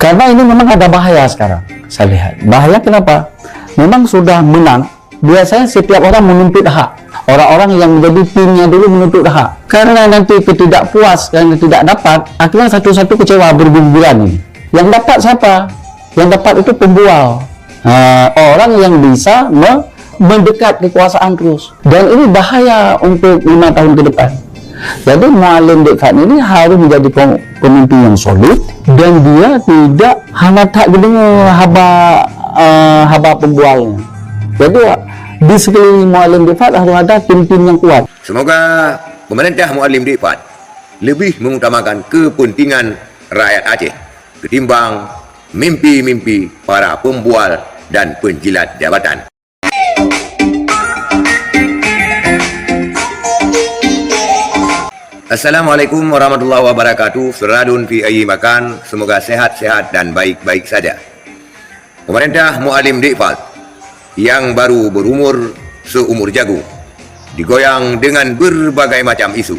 Karena ini memang ada bahaya sekarang. Saya lihat bahaya kenapa? Memang sudah menang, biasanya setiap orang menuntut hak. Orang-orang yang menjadi timnya dulu menuntut hak. Karena nanti ketidakpuas, karena tidak dapat, akhirnya satu-satu kecewa berguguran ini. Yang dapat siapa? Yang dapat itu pembual. Orang yang bisa mendekat kekuasaan terus. Dan ini bahaya untuk 5 tahun ke depan. Jadi Muallim Dekat ini harus menjadi pemimpin yang solid, dan dia tidak hanya tak gedung haba pembualnya. Jadi di sekeliling Muallim Dekat harus ada tim-tim yang kuat. Semoga pemerintah Muallim Dekat lebih mengutamakan kepentingan rakyat Aceh ketimbang mimpi-mimpi para pembual dan penjilat jabatan. Assalamualaikum warahmatullahi wabarakatuh. Suradun fi ayyi makan. Semoga sehat-sehat dan baik-baik saja. Pemerintah Muallim Dekat yang baru berumur seumur jagung digoyang dengan berbagai macam isu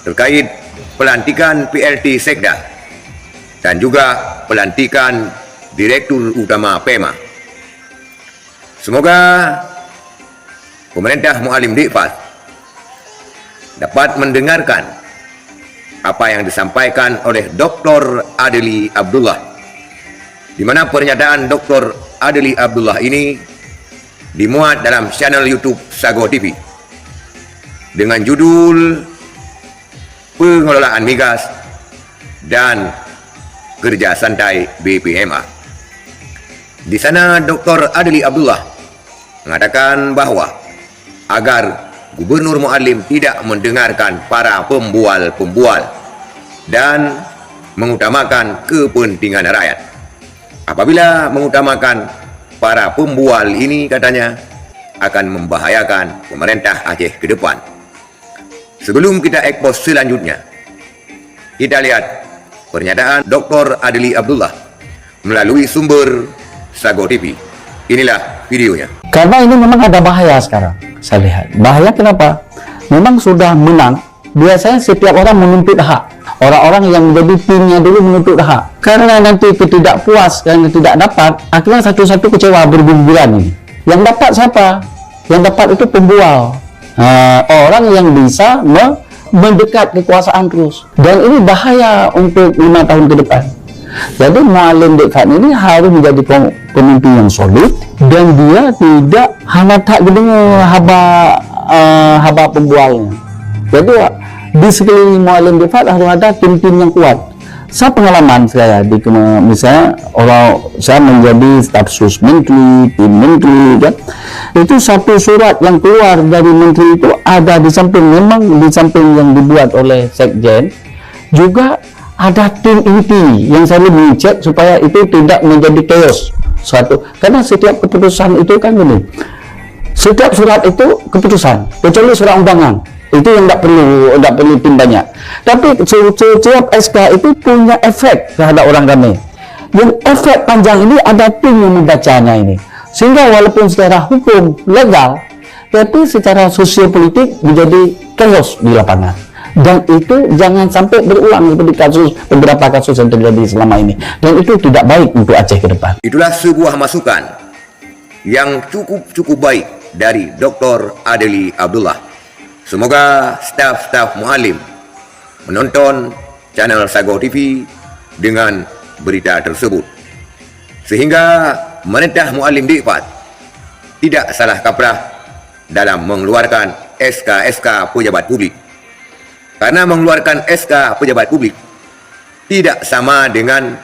terkait pelantikan PLT Sekda dan juga pelantikan Direktur Utama PEMA. Semoga pemerintah Muallim Dekat dapat mendengarkan apa yang disampaikan oleh Dr. Adli Abdullah, di mana pernyataan Dr. Adli Abdullah ini dimuat dalam channel YouTube Sago TV dengan judul Pengelolaan Migas dan Kerja Santai BPMA. Di sana Dr. Adli Abdullah mengatakan bahwa agar Gubernur Muallim tidak mendengarkan para pembual-pembual dan mengutamakan kepentingan rakyat. Apabila mengutamakan para pembual ini, katanya, akan membahayakan pemerintah Aceh ke depan. Sebelum kita ekspos selanjutnya, kita lihat pernyataan Dr. Adli Abdullah melalui sumber Sago TV. Inilah videonya. Karena ini memang ada bahaya sekarang. Saya lihat bahaya kenapa? Memang sudah menang, biasanya setiap orang menuntut hak. Orang-orang yang menjadi timnya dulu menuntut hak. Karena nanti ketidakpuas, karena tidak dapat, akhirnya satu-satu kecewa berguguran ini. Yang dapat siapa? Yang dapat itu pembual. Orang yang bisa mendekat kekuasaan terus. Dan ini bahaya untuk 5 tahun ke depan. Jadi Muallim Dekat ini harus menjadi pemimpin yang solid, dan dia tidak hanya tak gedung haba pembualnya. Jadi di sekeliling Muallim Dekat harus ada tim-tim yang kuat. Saya pengalaman saya di misalnya saya menjadi staf sus menteri, tim menteri, kan? Itu satu surat yang keluar dari menteri itu ada di samping, memang di samping yang dibuat oleh sekjen juga ada tim inti yang selalu mengecek supaya itu tidak menjadi chaos karena setiap keputusan itu kan gini, setiap surat itu keputusan, kecuali surat undangan itu yang tidak perlu tim banyak, tapi setiap SK itu punya efek terhadap orang ramai. Yang efek panjang ini ada tim yang membacanya ini, sehingga walaupun secara hukum legal, tapi secara sosiopolitik menjadi chaos di lapangan. Dan itu jangan sampai berulang seperti beberapa kasus yang terjadi selama ini, dan itu tidak baik untuk Aceh ke depan. Itulah sebuah masukan yang cukup baik dari Dr. Adli Abdullah. Semoga staf-staf Muallim menonton channel Sago TV dengan berita tersebut, sehingga pemerintah Muallim Dekat tidak salah kaprah dalam mengeluarkan SK-SK pejabat publik. Karena mengeluarkan SK pejabat publik tidak sama dengan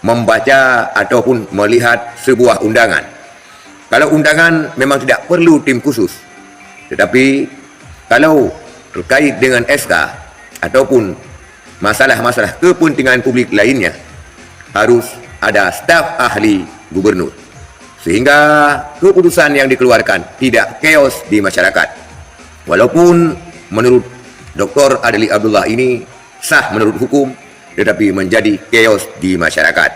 membaca ataupun melihat sebuah undangan. Kalau undangan memang tidak perlu tim khusus, tetapi kalau terkait dengan SK ataupun masalah-masalah kepentingan publik lainnya, harus ada staf ahli gubernur, sehingga keputusan yang dikeluarkan tidak chaos di masyarakat. Walaupun menurut Dr. Adli Abdullah ini sah menurut hukum, tetapi menjadi chaos di masyarakat.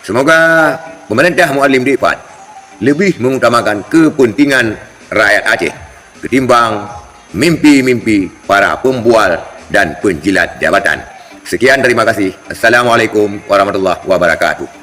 Semoga pemerintah Muallim Dekat lebih mengutamakan kepentingan rakyat Aceh ketimbang mimpi-mimpi para pembual dan penjilat jabatan. Sekian, terima kasih. Assalamualaikum warahmatullahi wabarakatuh.